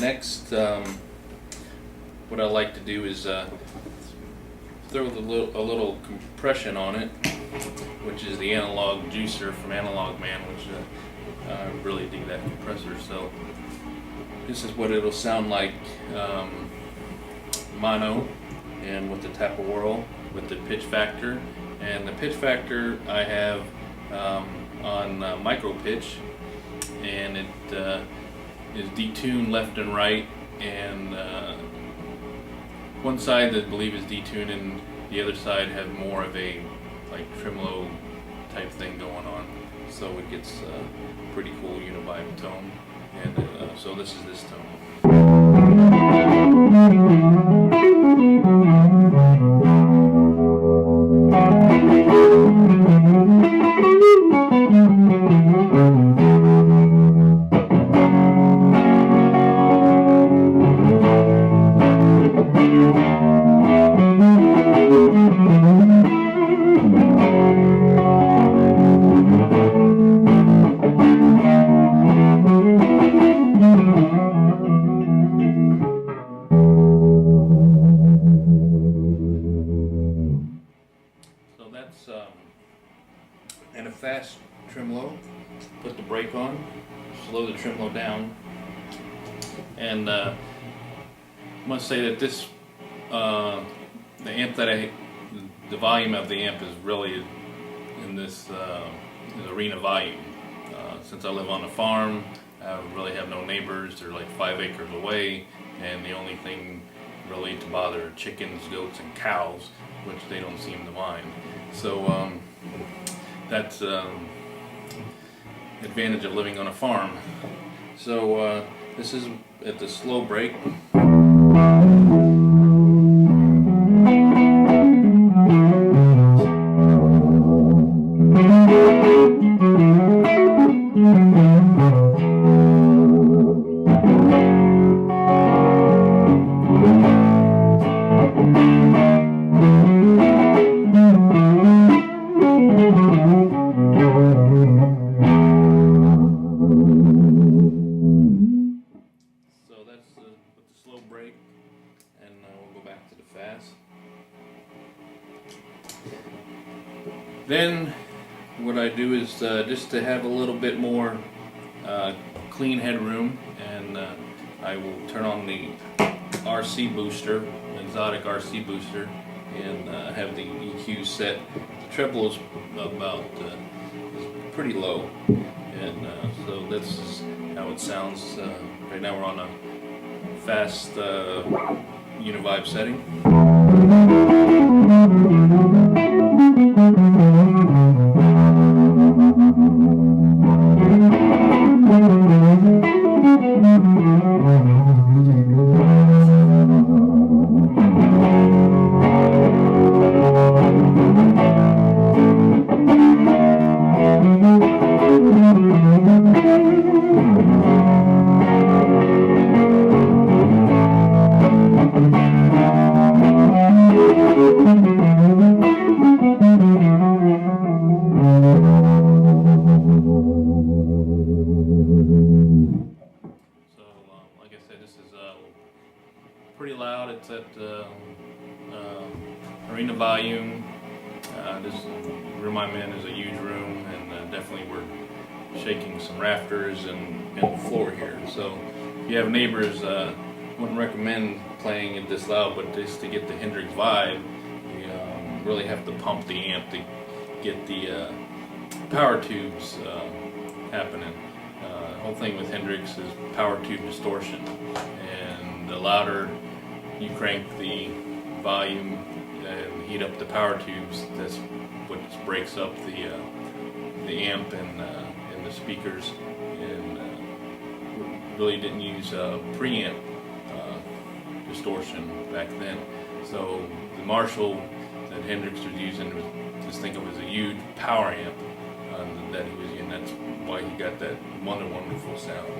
Next, what I like to do is throw a little compression on it, which is the Analog Juicer from Analogman, which I really dig that compressor. So this is what it'll sound like mono and with the Tap-A-Whril with the pitch factor. And the pitch factor I have on micro pitch, and it is detuned left and right, and one side I believe is detuned and the other side has more of a like tremolo type thing going on, so it gets a pretty cool univibe tone. And so this is this tone. And a fast tremolo, put the brake on, slow the tremolo down, and I must say that this, the amp that the volume of the amp is really in this arena volume. Since I live on a farm, I really have no neighbors. They're like 5 acres away, and the only thing really to bother are chickens, goats, and cows, which they don't seem to mind. So that's advantage of living on a farm. So this is at the slow brake. Brake, and we'll go back to the fast. Then what I do is just to have a little bit more clean headroom, and I will turn on the RC booster, Xotic RC Booster, and have the EQ set. The treble is about is pretty low, and so this is how it sounds. Right now we're on a fast univibe setting. Pretty loud. It's at arena volume. This room I'm in is a huge room, and definitely we're shaking some rafters and the floor here. So if you have neighbors, wouldn't recommend playing it this loud, but just to get the Hendrix vibe, you really have to pump the amp to get the power tubes happening. The whole thing with Hendrix is power tube distortion, and the louder you crank the volume and heat up the power tubes, that's what breaks up the amp and the speakers. And really didn't use preamp distortion back then. So the Marshall that Hendrix was using was, just think of it as a huge power amp that he was using. That's why he got that wonderful sound.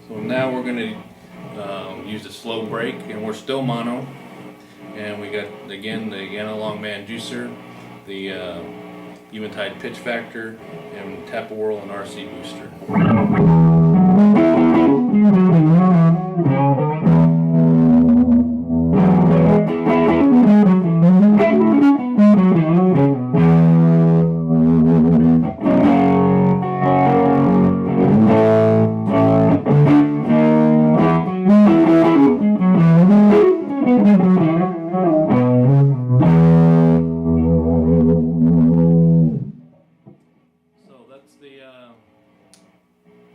So now we're going to use the slow brake, and we're still mono. And we got again the Analogman Juicer, the Eventide PitchFactor, and Tap-A-Whril and RC Booster.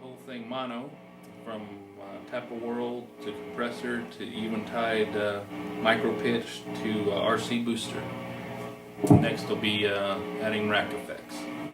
Whole thing mono, from Tap-A-Whril to compressor to Eventide micro pitch to RC booster. Next will be adding rack effect.